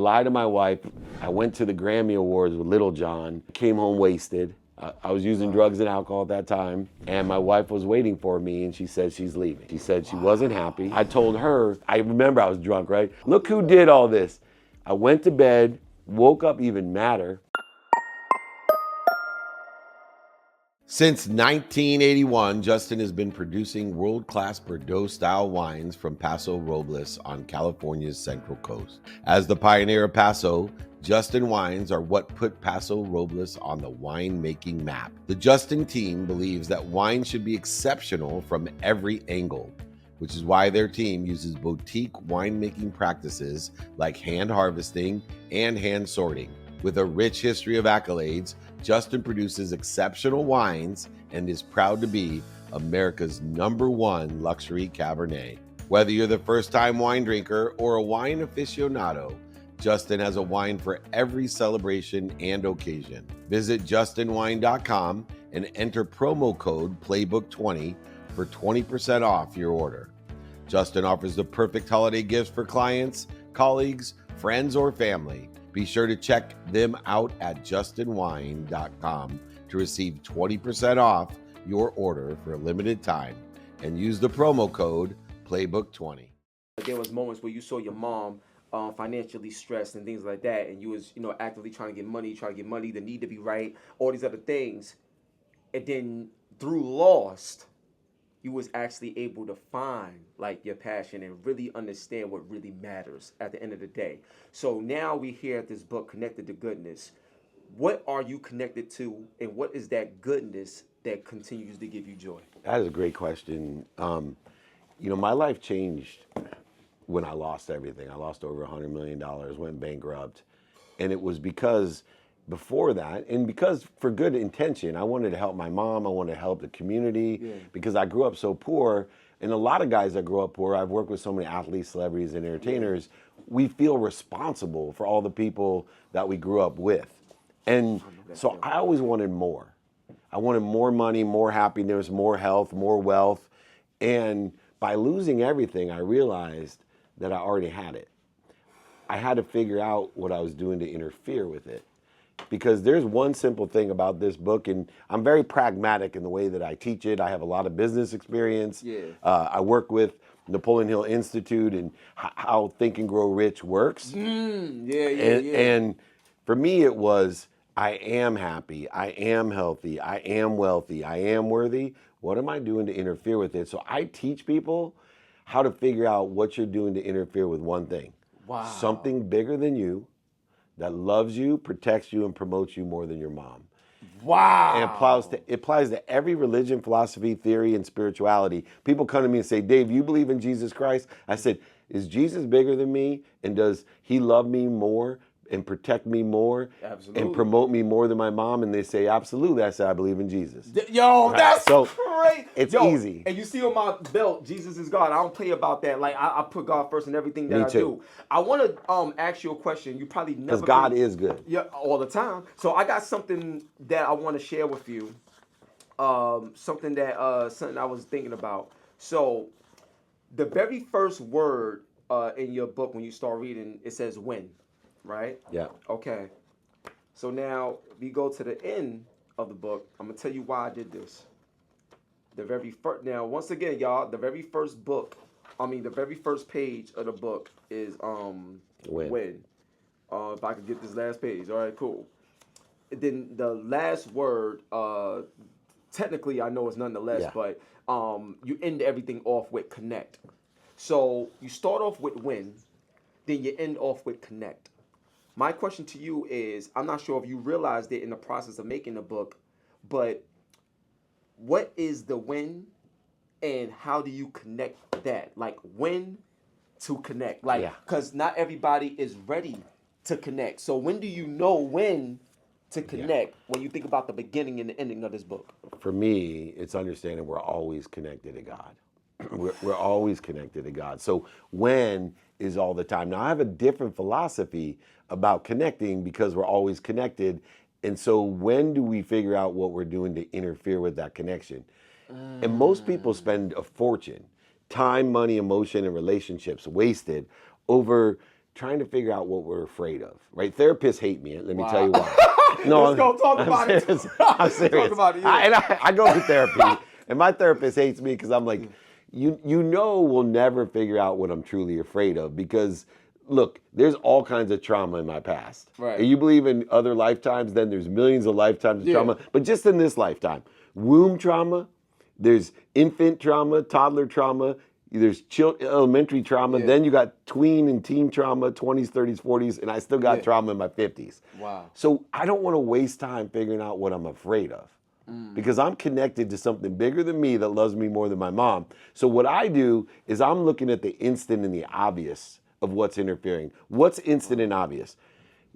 Lied to my wife. I went to the Grammy Awards with Little John, came home wasted. I was using drugs and alcohol at that time, and my wife was waiting for me, and she said she's leaving. She said she wasn't happy. I told her, I remember I was drunk, right? Look who did all this. I went to bed, woke up even madder. Since 1981, Justin has been producing world-class Bordeaux-style wines from Paso Robles on California's Central Coast. As the pioneer of Paso, Justin wines are what put Paso Robles on the wine-making map. The Justin team believes that wine should be exceptional from every angle, which is why their team uses boutique winemaking practices like hand harvesting and hand sorting. With a rich history of accolades, Justin produces exceptional wines and is proud to be America's #1 luxury Cabernet. Whether you're the first-time wine drinker or a wine aficionado, Justin has a wine for every celebration and occasion. Visit justinwine.com and enter promo code PLAYBOOK20 for 20% off your order. Justin offers the perfect holiday gifts for clients, colleagues, friends, or family. Be sure to check them out at justinwine.com to receive 20% off your order for a limited time and use the promo code PLAYBOOK20. There was moments where you saw your mom financially stressed and things like that, and you was actively trying to get money, the need to be right, all these other things, and then through Lost, you was actually able to find like your passion and really understand what really matters at the end of the day. So now we here at this book, Connected to Goodness. What are you connected to, and what is that goodness that continues to give you joy? That is a great question. My life changed when I lost everything. I lost over $100 million, went bankrupt. And it was because before that, and because for good intention, I wanted to help my mom, I wanted to help the community, because I grew up so poor. And a lot of guys that grew up poor, I've worked with so many athletes, celebrities, and entertainers, we feel responsible for all the people that we grew up with. And so I always wanted more. I wanted more money, more happiness, more health, more wealth. And by losing everything, I realized that I already had it. I had to figure out what I was doing to interfere with it. Because there's one simple thing about this book, and I'm very pragmatic in the way that I teach it. I have a lot of business experience. I work with Napoleon Hill Institute and how Think and Grow Rich works. And for me, it was, I am happy, I am healthy, I am wealthy, I am worthy. What am I doing to interfere with it? So I teach people how to figure out what you're doing to interfere with one thing. Wow. Something bigger than you, that loves you, protects you, and promotes you more than your mom. Wow. And it applies to every religion, philosophy, theory, and spirituality. People come to me and say, Dave, you believe in Jesus Christ? I said, is Jesus bigger than me? And does he love me more and protect me more? Absolutely. And promote me more than my mom? And they say, absolutely. I said, I believe in Jesus. Yo, that's so great. It's easy. And you see on my belt, Jesus is God. I don't play about that. Like, I put God first in everything that I do. I want to ask you a question. You probably never... Because God is good. Yeah, all the time. So I got something that I want to share with you. Something I was thinking about. So the very first word in your book, when you start reading, it says when. Right? Yeah. Okay. So now we go to the end of the book. I'm gonna tell you why I did this. The very first. Now, once again, y'all, the very first page of the book is when. If I could get this last page. All right, cool. And then the last word. Technically, I know it's nonetheless, but you end everything off with connect. So you start off with when, then you end off with connect. My question to you is, I'm not sure if you realized it in the process of making the book, but what is the when and how do you connect that? Like when to connect? Like, because not everybody is ready to connect. So when do you know when to connect when you think about the beginning and the ending of this book? For me, it's understanding we're always connected to God. We're always connected to God. So when is all the time. Now, I have a different philosophy about connecting because we're always connected. And so when do we figure out what we're doing to interfere with that connection? And most people spend a fortune, time, money, emotion, and relationships wasted over trying to figure out what we're afraid of, right? Therapists hate me. Let me tell you why. No, let's go talk about it. I'm serious. Talk about it. Yeah. I go to therapy, and my therapist hates me because I'm like, you know, we'll never figure out what I'm truly afraid of because, look, there's all kinds of trauma in my past. Right. And you believe in other lifetimes, then there's millions of lifetimes of trauma. But just in this lifetime, womb trauma, there's infant trauma, toddler trauma, there's elementary trauma, then you got tween and teen trauma, 20s, 30s, 40s, and I still got trauma in my 50s. Wow. So I don't want to waste time figuring out what I'm afraid of because I'm connected to something bigger than me that loves me more than my mom. So what I do is I'm looking at the instant and the obvious of what's interfering. What's instant and obvious?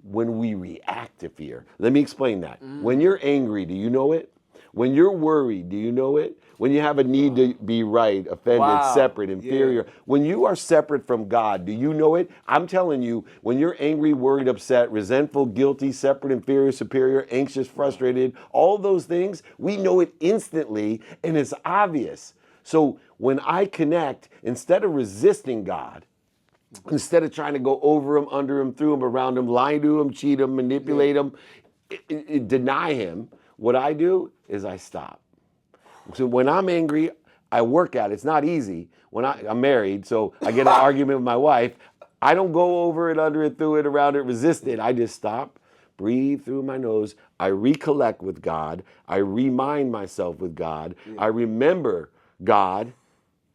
When we react to fear. Let me explain that. When you're angry, do you know it? When you're worried, do you know it? When you have a need to be right, offended, separate, inferior. When you are separate from God, do you know it? I'm telling you, when you're angry, worried, upset, resentful, guilty, separate, inferior, superior, anxious, frustrated, all those things, we know it instantly and it's obvious. So when I connect, instead of resisting God, instead of trying to go over him, under him, through him, around him, lie to him, cheat him, manipulate him, deny him, what I do is I stop. So when I'm angry, I work at it. It's not easy. When I'm married, so I get an argument with my wife. I don't go over it, under it, through it, around it, resist it. I just stop, breathe through my nose. I recollect with God. I remind myself with God. I remember God.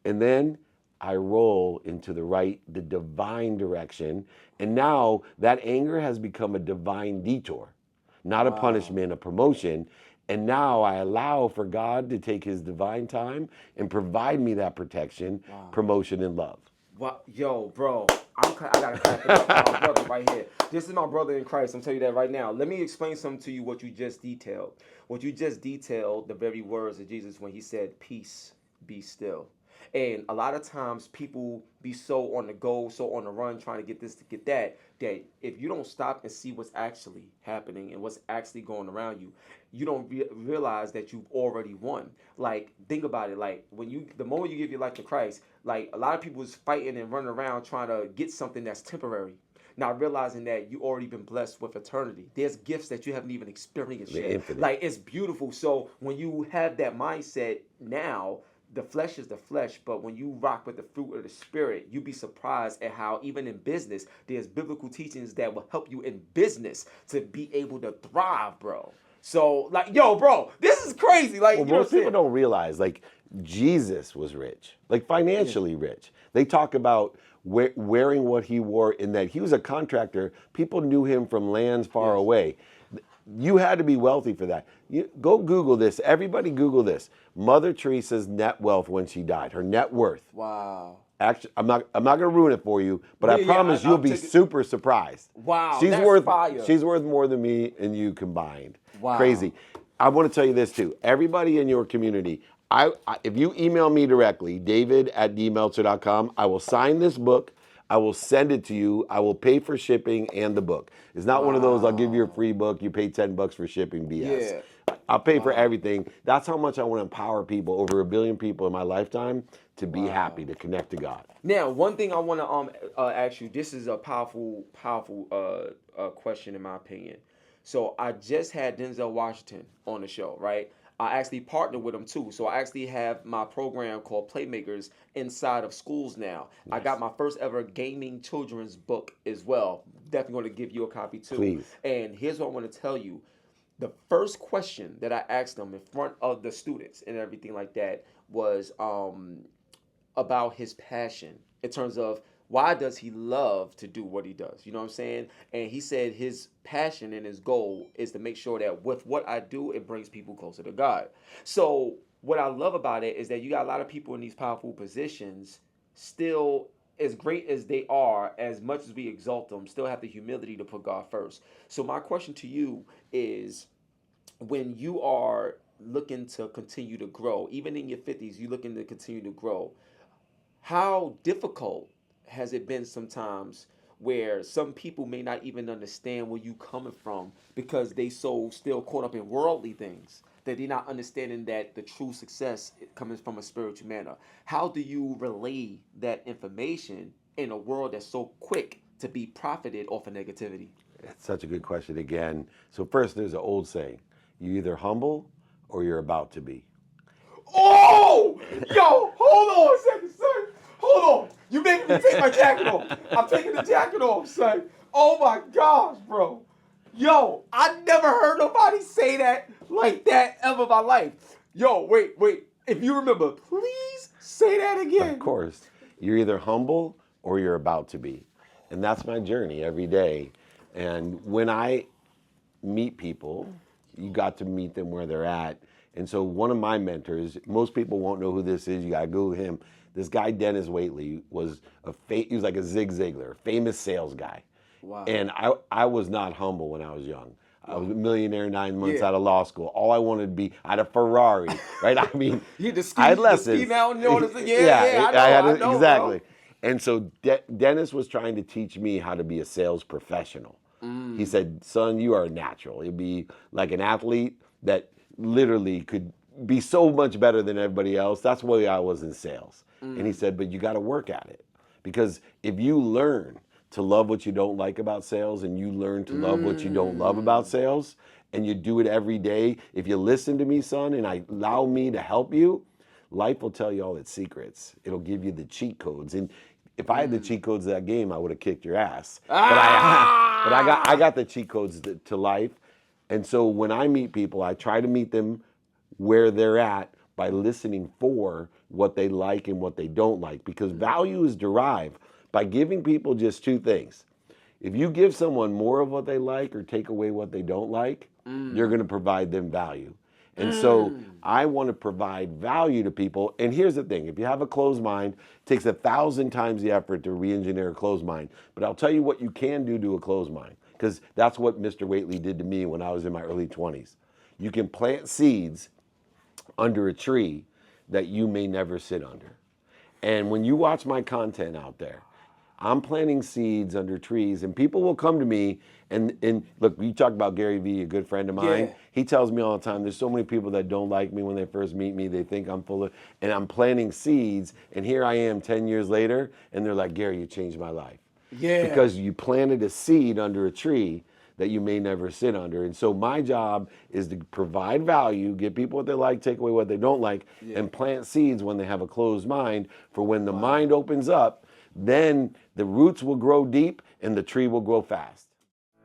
And then I roll into the divine direction. And now that anger has become a divine detour, not a punishment, a promotion. And now I allow for God to take his divine time and provide me that protection, promotion, and love. Wow. Yo, bro, I got to clap it up for my brother right here. This is my brother in Christ. I'm telling you that right now. Let me explain something to you, what you just detailed. What you just detailed, the very words of Jesus when he said, peace, be still. And a lot of times people be so on the go, so on the run, trying to get this, to get that, that if you don't stop and see what's actually happening and what's actually going around you, you don't realize that you've already won. Like, think about it. Like, the moment you give your life to Christ, like a lot of people is fighting and running around trying to get something that's temporary, not realizing that you already been blessed with eternity. There's gifts that you haven't even experienced yet. Like, it's beautiful. So when you have that mindset now, the flesh is the flesh, but when you rock with the fruit of the spirit, you'd be surprised at how even in business, there's biblical teachings that will help you in business to be able to thrive, bro. So, like, yo, bro, this is crazy. Like, well, most people don't realize, like, Jesus was rich, like financially rich. They talk about wearing what he wore, in that he was a contractor. People knew him from lands far away. You had to be wealthy for that. Go Google this. Everybody Google this. Mother Teresa's net wealth when she died. Her net worth. Wow. Actually, I'm not going to ruin it for you, but I promise you'll be super surprised. Wow. She's that's worth fire. She's worth more than me and you combined. Wow. Crazy. I want to tell you this too. Everybody in your community, if you email me directly, david@dmeltzer.com, I will sign this book. I will send it to you. I will pay for shipping and the book. It's not one of those, I'll give you a free book, you pay $10 for shipping BS. Yeah. I'll pay for everything. That's how much I want to empower people, over 1 billion people in my lifetime, to be happy, to connect to God. Now, one thing I want to ask you, this is a powerful question in my opinion. So I just had Denzel Washington on the show, right? I actually partnered with him too. So I actually have my program called Playmakers inside of schools now. Nice. I got my first ever gaming children's book as well. Definitely going to give you a copy too. Please. And here's what I want to tell you. The first question that I asked them in front of the students and everything like that was about his passion in terms of why does he love to do what he does? You know what I'm saying? And he said his passion and his goal is to make sure that with what I do, it brings people closer to God. So what I love about it is that you got a lot of people in these powerful positions still, as great as they are, as much as we exalt them, still have the humility to put God first. So my question to you is, when you are looking to continue to grow, even in your 50s, you're looking to continue to grow, how difficult has it been sometimes where some people may not even understand where you coming from because they so still caught up in worldly things that they're not understanding that the true success comes from a spiritual manner? How do you relay that information in a world that's so quick to be profited off of negativity? It's such a good question again. So first, there's an old saying: you're either humble or you're about to be. Oh, yo, hold on a second, son. Hold on. You making me take my jacket off. I'm taking the jacket off, son. Oh my gosh, bro. Yo, I never heard nobody say that like that ever in my life. Yo, wait. If you remember, please say that again. Of course. You're either humble or you're about to be. And that's my journey every day. And when I meet people, you got to meet them where they're at. And so one of my mentors, most people won't know who this is. You got to Google him. This guy, Dennis Waitley, was he was like a Zig Ziglar, famous sales guy. Wow. And I was not humble when I was young. I was a millionaire 9 months out of law school. All I wanted to be, I had a Ferrari, right? I mean, I had lessons. I know, exactly. Bro. And so Dennis was trying to teach me how to be a sales professional. He said, son, you are natural. You'd be like an athlete that literally could be so much better than everybody else. That's why I was in sales. And he said, but you got to work at it. Because if you learn to love what you don't like about sales and you learn to love what you don't love about sales and you do it every day, if you listen to me, son, and I allow me to help you, life will tell you all its secrets. It'll give you the cheat codes. And if I had the cheat codes of that game, I would have kicked your ass. But I got the cheat codes to life. And so when I meet people, I try to meet them where they're at by listening for what they like and what they don't like. Because value is derived by giving people just two things. If you give someone more of what they like or take away what they don't like, you're going to provide them value. And so I want to provide value to people. And here's the thing. If you have a closed mind, it takes 1,000 times the effort to re-engineer a closed mind. But I'll tell you what you can do to a closed mind, because that's what Mr. Waitley did to me when I was in my early 20s. You can plant seeds under a tree that you may never sit under. And when you watch my content out there, I'm planting seeds under trees, and people will come to me and look, you talk about Gary Vee, a good friend of mine. Yeah. He tells me all the time, there's so many people that don't like me when they first meet me. They think I'm full of, and I'm planting seeds, and here I am 10 years later, and they're like, Gary, you changed my life. Yeah. Because you planted a seed under a tree that you may never sit under. And so my job is to provide value, give people what they like, take away what they don't like, and plant seeds when they have a closed mind for when the mind opens up, then the roots will grow deep and the tree will grow fast.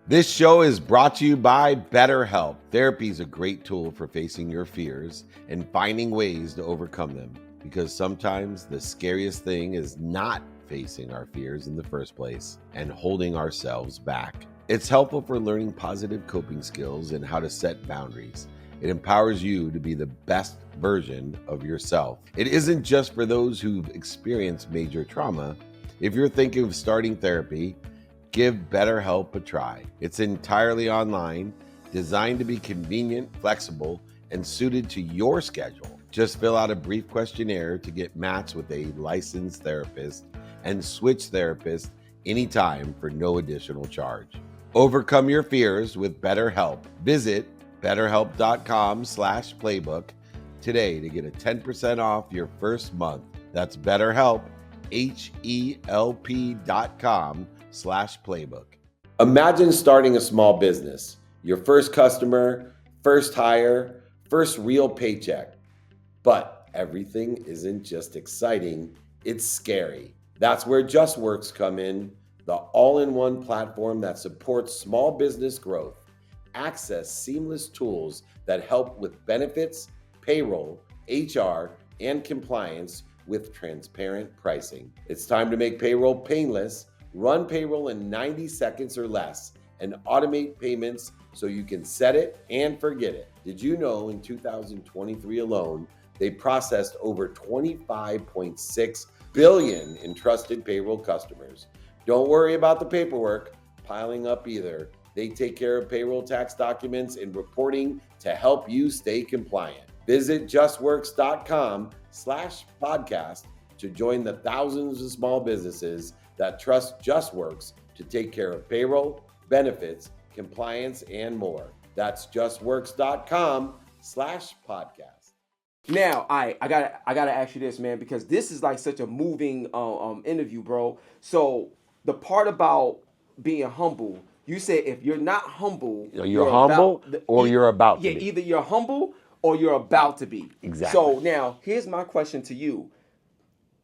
This show is brought to you by BetterHelp. Therapy is a great tool for facing your fears and finding ways to overcome them, because sometimes the scariest thing is not facing our fears in the first place and holding ourselves back. It's helpful for learning positive coping skills and how to set boundaries. It empowers you to be the best version of yourself. It isn't just for those who've experienced major trauma. If you're thinking of starting therapy, give BetterHelp a try. It's entirely online, designed to be convenient, flexible, and suited to your schedule. Just fill out a brief questionnaire to get matched with a licensed therapist and switch therapists anytime for no additional charge. Overcome your fears with BetterHelp. Visit BetterHelp.com/playbook today to get a 10% off your first month. That's BetterHelp, HELP.com/playbook. Imagine starting a small business, your first customer, first hire, first real paycheck. But everything isn't just exciting, it's scary. That's where JustWorks come in, the all-in-one platform that supports small business growth. Access seamless tools that help with benefits, payroll, HR, and compliance with transparent pricing. It's time to make payroll painless, run payroll in 90 seconds or less, and automate payments so you can set it and forget it. Did you know in 2023 alone, they processed over 25.6 billion in trusted payroll customers? Don't worry about the paperwork piling up either. They take care of payroll tax documents and reporting to help you stay compliant. Visit justworks.com/podcast to join the thousands of small businesses that trust JustWorks to take care of payroll, benefits, compliance, and more. That's justworks.com/podcast. Now, I gotta ask you this, man, because this is like such a moving interview, bro. So the part about being humble. You said if you're not humble, you're humble or you're about to be. Yeah, either you're humble or you're about to be. Exactly. So now, here's my question to you.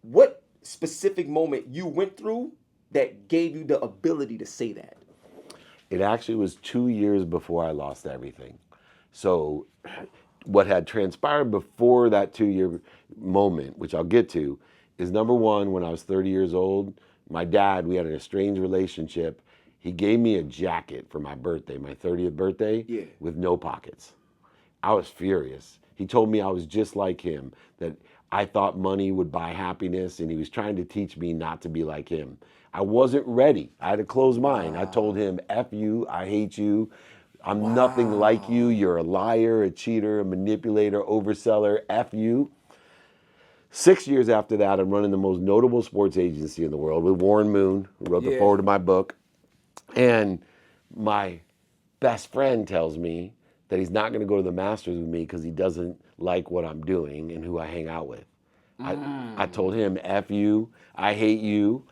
What specific moment you went through that gave you the ability to say that? It actually was 2 years before I lost everything. So what had transpired before that 2-year moment, which I'll get to, is number one, when I was 30 years old, my dad, we had an estranged relationship. He gave me a jacket for my birthday, my 30th birthday, with no pockets. I was furious. He told me I was just like him, that I thought money would buy happiness, and he was trying to teach me not to be like him. I wasn't ready. I had a closed mind. I told him, F you, I hate you. I'm nothing like you. You're a liar, a cheater, a manipulator, overseller, F you. 6 years after that, I'm running the most notable sports agency in the world with Warren Moon, who wrote the foreword to my book. And my best friend tells me that he's not going to go to the Masters with me because he doesn't like what I'm doing and who I hang out with. I told him, F you, I hate you.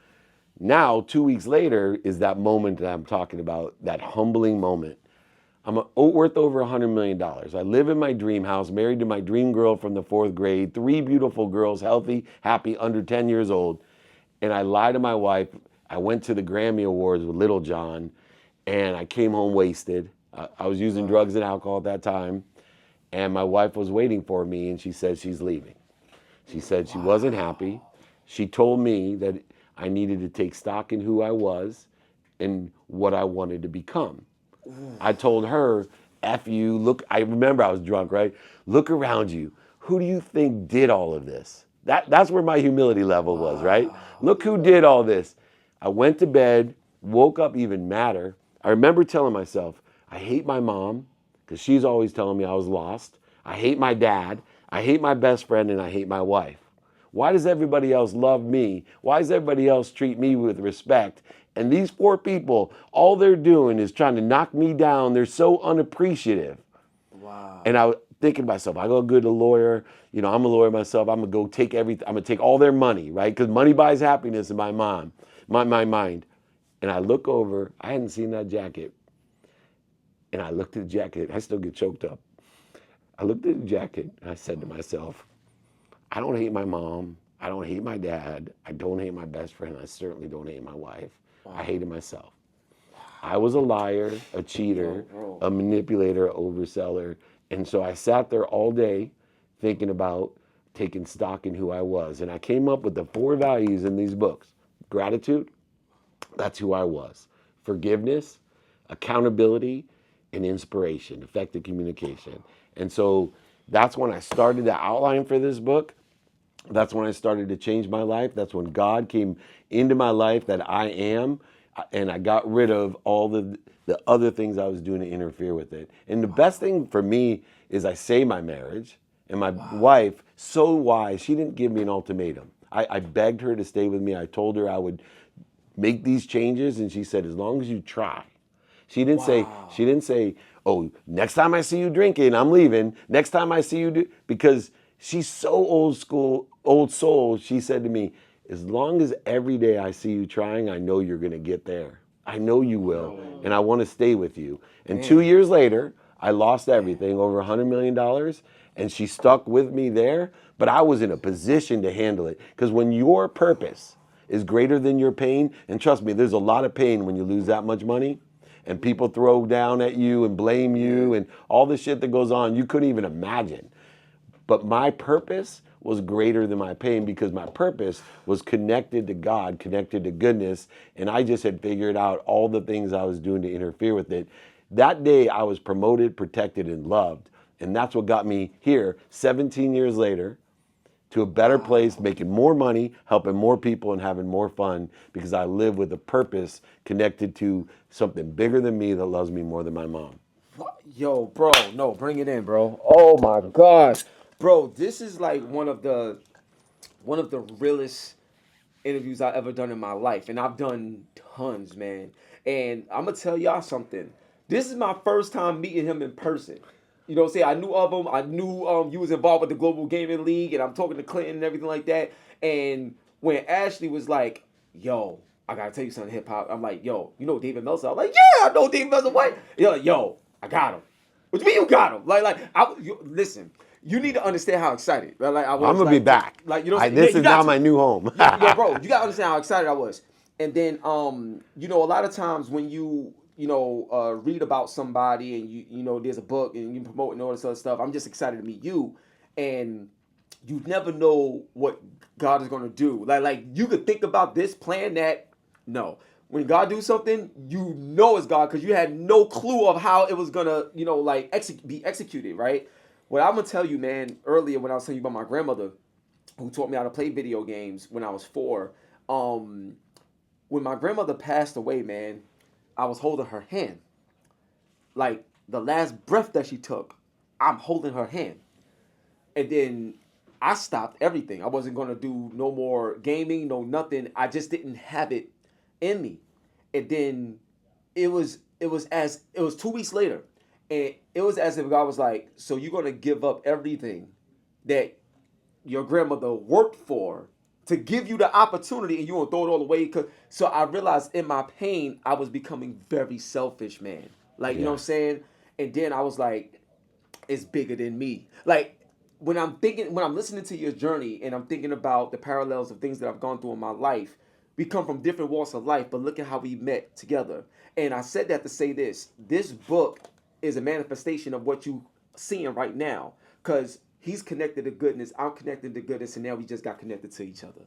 Now, 2 weeks later is that moment that I'm talking about, that humbling moment. I'm worth over $100 million. I live in my dream house, married to my dream girl from the 4th grade, 3 beautiful girls, healthy, happy, under 10 years old. And I lied to my wife. I went to the Grammy Awards with Little John, and I came home wasted. I was using drugs and alcohol at that time, and my wife was waiting for me, and she said she's leaving. She said she wasn't happy. She told me that I needed to take stock in who I was and what I wanted to become. I told her, F you, look, I remember I was drunk, right? Look around you. Who do you think did all of this? That's where my humility level was, right? Look who did all this. I went to bed, woke up even madder. I remember telling myself, I hate my mom because she's always telling me I was lost. I hate my dad. I hate my best friend, and I hate my wife. Why does everybody else love me? Why does everybody else treat me with respect? And these 4 people, all they're doing is trying to knock me down. They're so unappreciative. Wow. And I was thinking to myself, I go go to a lawyer. You know, I'm a lawyer myself. I'm going to go take everything. I'm going to take all their money, right? Because money buys happiness in my mind. And I look over. I hadn't seen that jacket. And I looked at the jacket. I still get choked up. I looked at the jacket, and I said to myself, I don't hate my mom. I don't hate my dad. I don't hate my best friend. I certainly don't hate my wife. I hated myself. I was a liar, a cheater, a manipulator, an overseller. And so I sat there all day thinking about taking stock in who I was. And I came up with the 4 values in these books. Gratitude, that's who I was. Forgiveness, accountability, and inspiration, effective communication. And so that's when I started the outline for this book. That's when I started to change my life. That's when God came into my life that I am, and I got rid of all the other things I was doing to interfere with it. And the best thing for me is I saved my marriage, and my wife, so wise, she didn't give me an ultimatum. I begged her to stay with me. I told her I would make these changes, and she said, as long as you try. She didn't say, oh, next time I see you drinking, I'm leaving. Next time I see you because she's so old soul, she said to me, as long as every day I see you trying, I know you're going to get there. I know you will, and I want to stay with you. And 2 years later, I lost everything, over $100 million, and she stuck with me there, but I was in a position to handle it. Because when your purpose is greater than your pain, and trust me, there's a lot of pain when you lose that much money, and people throw down at you and blame you, and all the shit that goes on, you couldn't even imagine. But my purpose was greater than my pain because my purpose was connected to God, connected to goodness, and I just had figured out all the things I was doing to interfere with it. That day I was promoted, protected, and loved, and that's what got me here 17 years later to a better place, making more money, helping more people, and having more fun because I live with a purpose connected to something bigger than me that loves me more than my mom. Yo, bro, no, bring it in, bro. Oh my gosh. Bro, this is like one of the realest interviews I've ever done in my life. And I've done tons, man. And I'm going to tell y'all something. This is my first time meeting him in person. You know what I'm saying? I knew of him. I knew you was involved with the Global Gaming League. And I'm talking to Clinton and everything like that. And when Ashley was like, yo, I gotta tell you something, hip hop. I'm like, yo, you know David Meltzer? I'm like, yeah, I know David Meltzer. What? Yo, I got him. What do you mean you got him? Listen. You need to understand how excited. Like I was. I'm gonna be back. Like you know, this is now my new home. yo, bro, you gotta understand how excited I was. And then, you know, a lot of times when you read about somebody and you know there's a book and you promote and all this other stuff, I'm just excited to meet you. And you never know what God is gonna do. Like you could think about this, plan that. No. When God do something, you know it's God because you had no clue of how it was gonna, be executed, right? What I'm gonna tell you, man, earlier when I was telling you about my grandmother, who taught me how to play video games when I was 4. When my grandmother passed away, man, I was holding her hand. Like the last breath that she took, I'm holding her hand. And then I stopped everything. I wasn't gonna do no more gaming, no nothing. I just didn't have it in me. And then it was 2 weeks later. And it was as if God was like, so you're going to give up everything that your grandmother worked for to give you the opportunity and you going to throw it all away? So I realized in my pain, I was becoming very selfish, man. Like, you know what I'm saying? And then I was like, it's bigger than me. Like, when I'm listening to your journey and I'm thinking about the parallels of things that I've gone through in my life, we come from different walks of life, but look at how we met together. And I said that to say this book is a manifestation of what you seeing right now. Because he's connected to goodness, I'm connected to goodness, and now we just got connected to each other.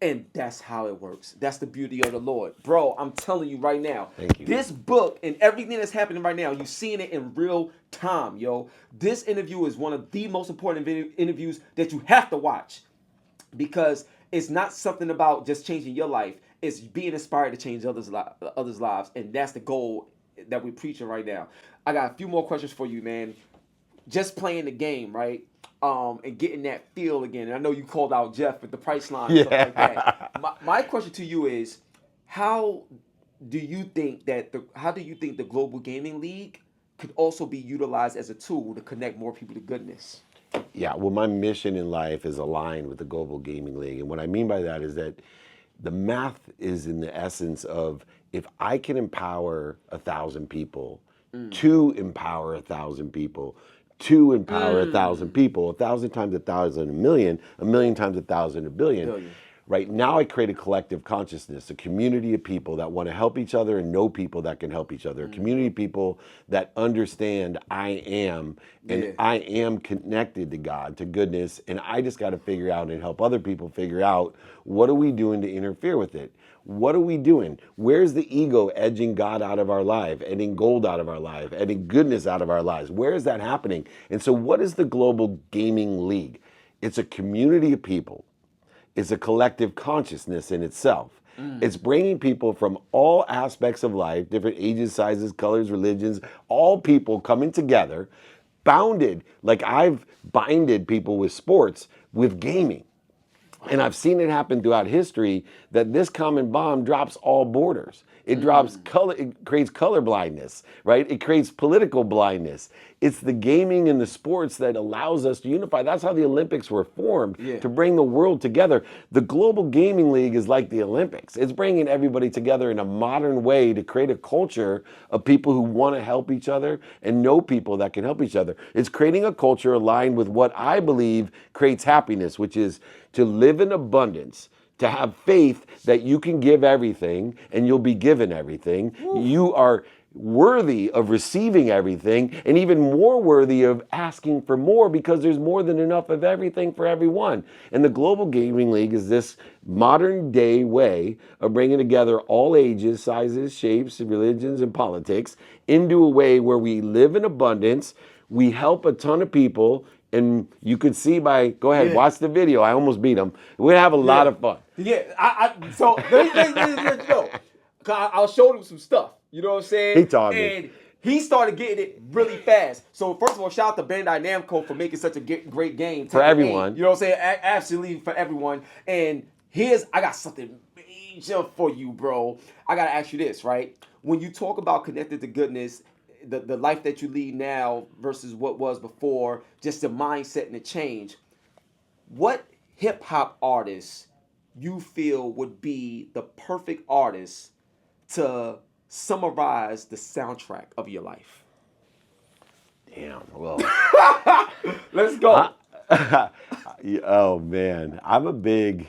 And that's how it works. That's the beauty of the Lord. Bro, I'm telling you right now. Thank you. This book and everything that's happening right now, you're seeing it in real time, yo. This interview is one of the most important interviews that you have to watch. Because it's not something about just changing your life. It's being inspired to change others' lives. And that's the goal that we're preaching right now. I got a few more questions for you, man. Just playing the game, right? And getting that feel again. And I know you called out Jeff with the price line and stuff like that. My question to you is, how do you think the Global Gaming League could also be utilized as a tool to connect more people to goodness? Yeah, well, my mission in life is aligned with the Global Gaming League. And what I mean by that is that the math is in the essence of if I can empower 1,000 people, to empower 1,000 people, to empower 1,000 people, 1,000 times 1,000, a million times 1,000, a billion. Right now I create a collective consciousness, a community of people that want to help each other and know people that can help each other, a community of people that understand I am, and I am connected to God, to goodness, and I just got to figure out and help other people figure out what are we doing to interfere with it? What are we doing? Where's the ego edging God out of our life, edging gold out of our life, edging goodness out of our lives? Where is that happening? And so what is the Global Gaming League? It's a community of people. It's a collective consciousness in itself. It's bringing people from all aspects of life, different ages, sizes, colors, religions, all people coming together, bounded, like I've binded people with sports, with gaming. And I've seen it happen throughout history that this common bond drops all borders. It drops color, it creates color blindness, right? It creates political blindness. It's the gaming and the sports that allows us to unify. That's how the Olympics were formed, to bring the world together. The Global Gaming League is like the Olympics. It's bringing everybody together in a modern way to create a culture of people who want to help each other and know people that can help each other. It's creating a culture aligned with what I believe creates happiness, which is to live in abundance, to have faith that you can give everything and you'll be given everything. You are worthy of receiving everything and even more worthy of asking for more because there's more than enough of everything for everyone. And the Global Gaming League is this modern day way of bringing together all ages, sizes, shapes, religions, and politics into a way where we live in abundance. We help a ton of people. And you could see go ahead, watch the video. I almost beat him. We have a lot of fun. So let me know. I'll show him some stuff. You know what I'm saying? He taught me. And he started getting it really fast. So first of all, shout out to Bandai Namco for making such a great game. For everyone. You know what I'm saying? Absolutely for everyone. And I got something major for you, bro. I got to ask you this, right? When you talk about connected to goodness, the life that you lead now versus what was before, just the mindset and the change. What hip hop artists you feel would be the perfect artist to summarize the soundtrack of your life? Damn. Well, let's go. Oh man, I'm a big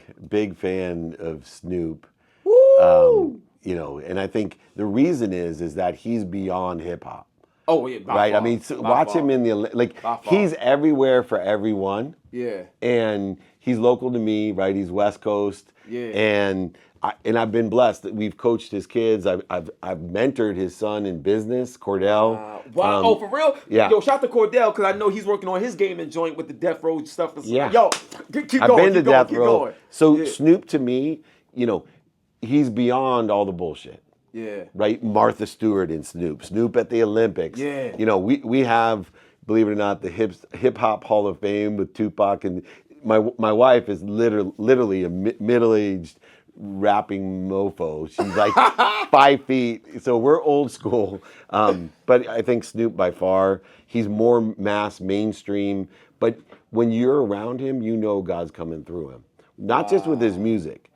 fan of Snoop. Woo! You know, and I think the reason is that he's beyond hip hop. Oh yeah, right. Far. I mean, watch him in the he's everywhere for everyone. Yeah. And he's local to me, right? He's West Coast. Yeah. And I've been blessed that we've coached his kids. I've mentored his son in business, Cordell. Wow. Oh, for real? Yeah. Yo, shout to Cordell, because I know he's working on his game and joint with the Death Row stuff. Yeah. Yo, keep going. I've been to Death Row. Going. So Snoop to me, you know, he's beyond all the bullshit. Yeah. Right? Martha Stewart and Snoop at the Olympics. Yeah. You know, we have, believe it or not, the Hip Hop Hall of Fame with Tupac, and my wife is literally a middle-aged rapping mofo. She's like 5 feet, so we're old school. But I think Snoop by far, he's more mass mainstream. But when you're around him, you know God's coming through him. Not just with his music.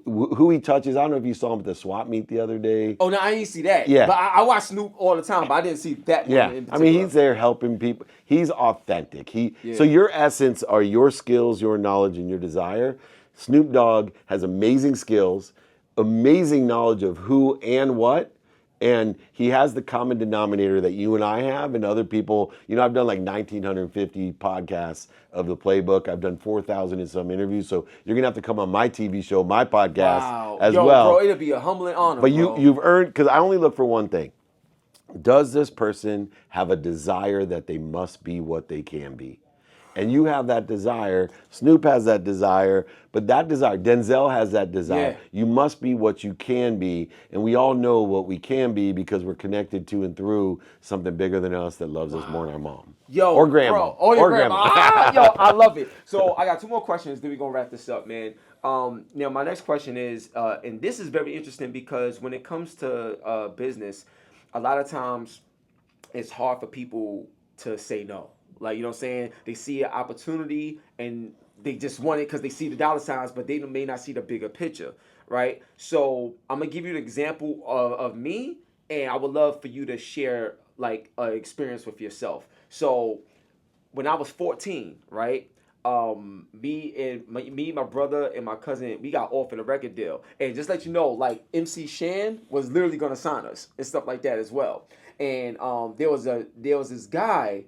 Who he touches, I don't know if you saw him at the swap meet the other day. Oh no, I didn't see that. Yeah, but I watch Snoop all the time, but I didn't see that. Yeah, in I mean he's there helping people. He's authentic. So your essence are your skills, your knowledge, and your desire. Snoop Dogg has amazing skills, amazing knowledge of who and what. And he has the common denominator that you and I have and other people. You know, I've done like 1,950 podcasts of the playbook. I've done 4,000 in some interviews. So you're going to have to come on my TV show, my podcast as well. Bro, it'll be a humbling honor, but you've earned, because I only look for one thing. Does this person have a desire that they must be what they can be? And you have that desire. Snoop has that desire, but that desire, Denzel has that desire. Yeah. You must be what you can be, and we all know what we can be because we're connected to and through something bigger than us that loves us more than our mom. Yo, or grandma. Bro, or grandma. Yo, I love it. So I got 2 more questions, then we're going to wrap this up, man. Now, my next question is, and this is very interesting because when it comes to business, a lot of times it's hard for people to say no. Like, you know what I'm saying? They see an opportunity and they just want it because they see the dollar signs, but they may not see the bigger picture, right? So I'm going to give you an example of me, and I would love for you to share, like, an experience with yourself. So when I was 14, right, me, my brother, and my cousin, we got off in a record deal. And just let you know, like, MC Shan was literally going to sign us and stuff like that as well. And there was this guy.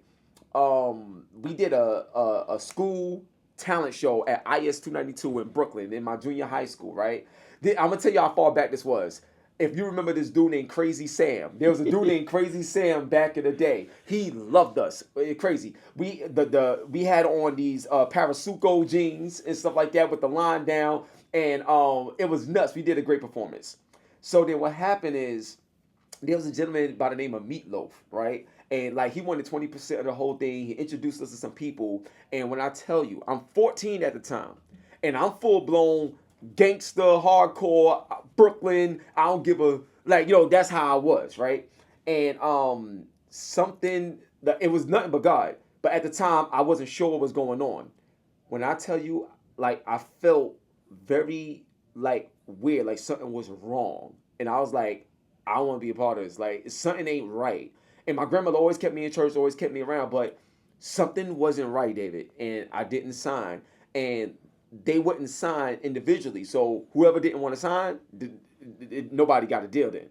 We did a school talent show at IS 292 in Brooklyn in my junior high school, right? I'm gonna tell you how far back this was. If you remember this dude named Crazy Sam, there was a dude named Crazy Sam back in the day. He loved us, crazy. We had on these Parasuco jeans and stuff like that with the line down, and it was nuts. We did a great performance. So then what happened is there was a gentleman by the name of Meatloaf, right? And like he wanted 20% of the whole thing. He introduced us to some people. And when I tell you, I'm 14 at the time, and I'm full blown gangster, hardcore, Brooklyn. I don't give a that's how I was, right? And it was nothing but God. But at the time, I wasn't sure what was going on. When I tell you, like I felt very like weird, like something was wrong, and I was like, I want to be a part of this. Like something ain't right. And my grandmother always kept me in church, always kept me around, but something wasn't right, David. And I didn't sign. And they wouldn't sign individually. So whoever didn't want to sign, nobody got a deal then.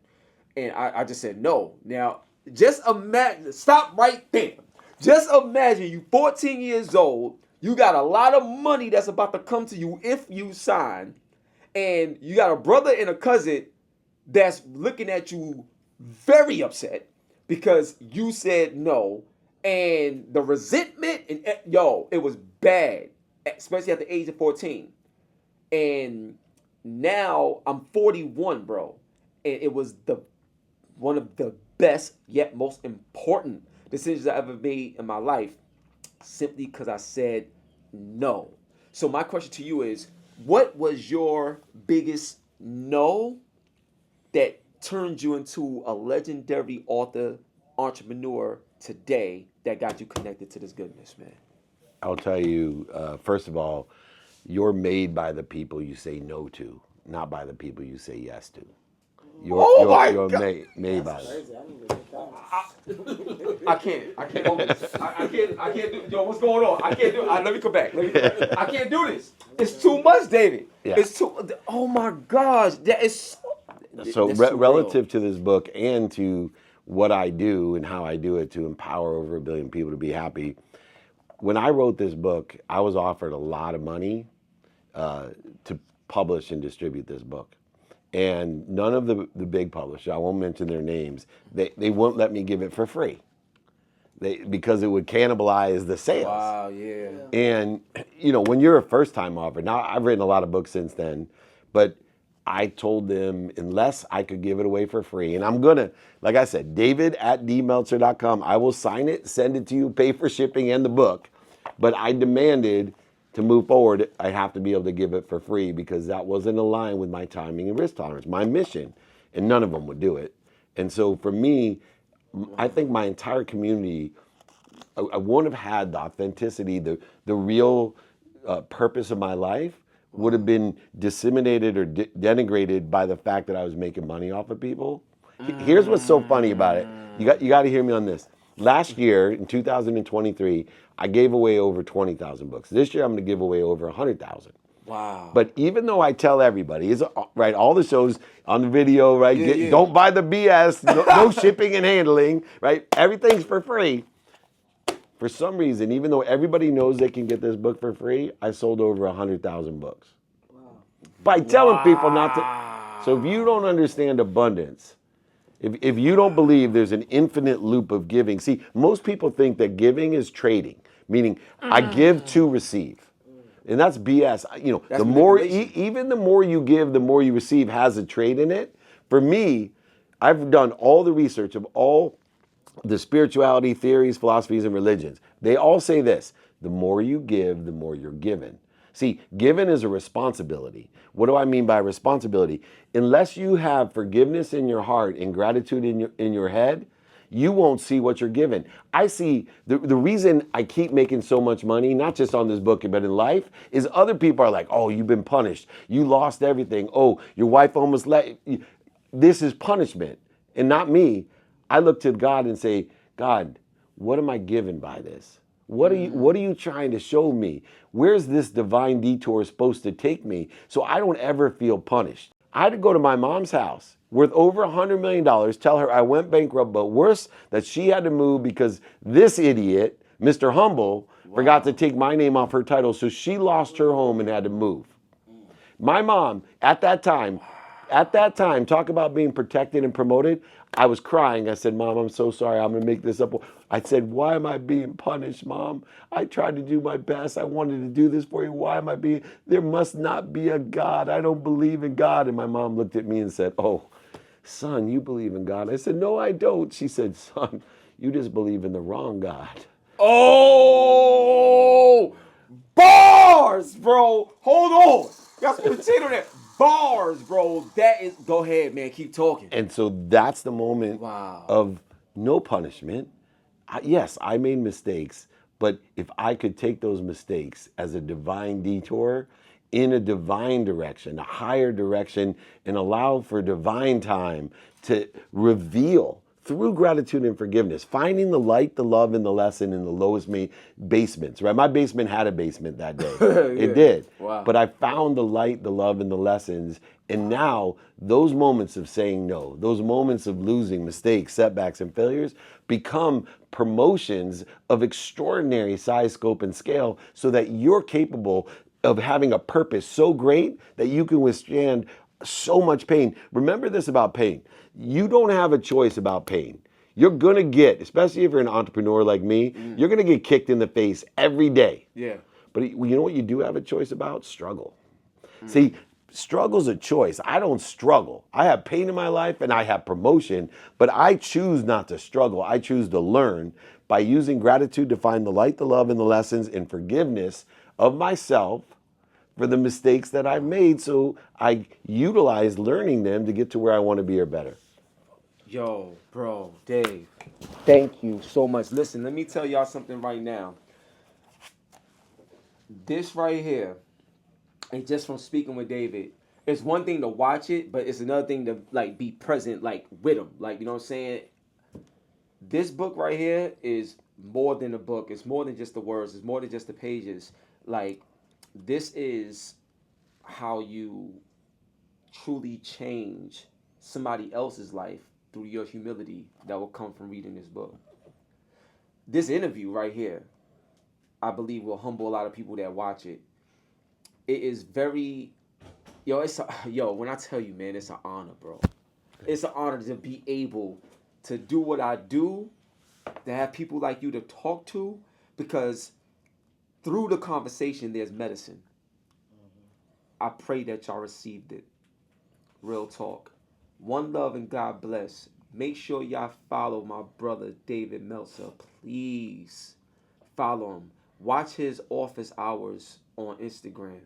And I just said no. Now, just imagine, stop right there. Just imagine you 14 years old, you got a lot of money that's about to come to you if you sign, and you got a brother and a cousin that's looking at you very upset because you said no, and the resentment, and it was bad, especially at the age of 14. And now I'm 41, bro, and it was one of the best yet most important decisions I ever made in my life, simply because I said no. So my question to you is, what was your biggest no that turned you into a legendary author, entrepreneur today that got you connected to this goodness, man? I'll tell you, first of all, You're made by the people you say no to, not by the people you say yes to. You're made by them. I can't hold this. I can't do. Yo, what's going on? I can't do. Let me come back. I can't do this. It's too much, David. Yeah. It's too. Oh my gosh, that is. So relative to this book and to what I do and how I do it to empower over 1 billion people to be happy, when I wrote this book, I was offered a lot of money to publish and distribute this book. And none of the big publishers, I won't mention their names, they won't let me give it for free. Because it would cannibalize the sales. Wow, yeah. And, when you're a first-time author, now I've written a lot of books since then, but I told them unless I could give it away for free, and I'm going to, like I said, david@dmeltzer.com, I will sign it, send it to you, pay for shipping and the book, but I demanded to move forward, I have to be able to give it for free because that wasn't aligned with my timing and risk tolerance, my mission, and none of them would do it. And so for me, I think my entire community, I wouldn't have had the authenticity, the real purpose of my life would have been disseminated or denigrated by the fact that I was making money off of people. Here's what's so funny about it. You got to hear me on this. Last year, in 2023, I gave away over 20,000 books. This year, I'm going to give away over 100,000. Wow. But even though I tell everybody, right, all the shows on the video, right, don't buy the BS, no shipping and handling, right, everything's for free. For some reason, even though everybody knows they can get this book for free, I sold over 100,000 books. Wow. By telling people not to. So if you don't understand abundance, if you don't believe there's an infinite loop of giving, see, most people think that giving is trading, meaning I give to receive. And that's BS. That's the more, even the more you give, the more you receive has a trade in it. For me, I've done all the research of all the spirituality theories, philosophies, and religions. They all say this: the more you give, the more you're given. See, giving is a responsibility. What do I mean by responsibility? Unless you have forgiveness in your heart and gratitude in your head, you won't see what you're given. I see the reason I keep making so much money, not just on this book, but in life, is other people are like, oh, you've been punished. You lost everything. Oh, your wife almost let you. This is punishment. And not me. I look to God and say, God, what am I given by this? What are you trying to show me? Where's this divine detour supposed to take me so I don't ever feel punished? I had to go to my mom's house worth over $100 million, tell her I went bankrupt, but worse, that she had to move because this idiot, Mr. Humble, forgot to take my name off her title, so she lost her home and had to move. My mom, at that time, talk about being protected and promoted, I was crying. I said, Mom, I'm so sorry. I'm going to make this up. I said, why am I being punished, Mom? I tried to do my best. I wanted to do this for you. Why am I being, there must not be a God. I don't believe in God. And my mom looked at me and said, oh, son, you believe in God. I said, no, I don't. She said, son, you just believe in the wrong God. Oh, bars, bro. Hold on. Y'all put a potato there. Bars, bro. That is, go ahead, man. Keep talking. And so that's the moment of no punishment. Yes, I made mistakes, but if I could take those mistakes as a divine detour in a divine direction, a higher direction, and allow for divine time to reveal through gratitude and forgiveness, finding the light, the love, and the lesson in the lowest basements, right? My basement had a basement that day. It did. Wow. But I found the light, the love, and the lessons. And now those moments of saying no, those moments of losing, mistakes, setbacks, and failures become promotions of extraordinary size, scope, and scale so that you're capable of having a purpose so great that you can withstand so much pain. Remember this about pain. You don't have a choice about pain. You're going to get, especially if you're an entrepreneur like me, you're going to get kicked in the face every day. Yeah. But you know what you do have a choice about? Struggle. See, struggle's a choice. I don't struggle. I have pain in my life and I have promotion, but I choose not to struggle. I choose to learn by using gratitude to find the light, the love, and the lessons and forgiveness of myself for the mistakes that I've made, so I utilize learning them to get to where I want to be or better. Yo, bro, Dave, thank you so much. Listen, let me tell y'all something right now. This right here And just from speaking with David, it's one thing to watch it, but it's another thing to like be present, like with him. Like, you know what I'm saying? This book right here is more than a book. It's more than just the words. It's more than just the pages. Like, this is how you truly change somebody else's life through your humility that will come from reading this book. This interview right here, I believe, will humble a lot of people that watch it. It is very, when I tell you, man, it's an honor, bro. It's an honor to be able to do what I do, to have people like you to talk to, because through the conversation, there's medicine. I pray that y'all received it. Real talk. One love and God bless. Make sure y'all follow my brother David Meltzer. Please follow him. Watch his office hours on Instagram.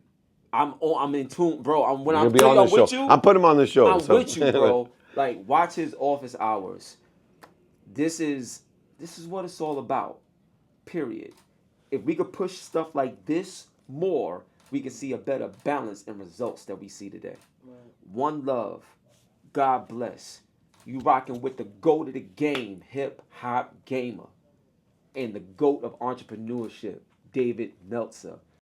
I'm in tune, bro. I'm with you. I'm putting him on the show. I'm with you, bro. Like, watch his office hours. This is what it's all about. Period. If we could push stuff like this more, we can see a better balance and results that we see today. Right. One love. God bless. You rocking with the GOAT of the game, HipHopGamer, and the GOAT of entrepreneurship, David Meltzer.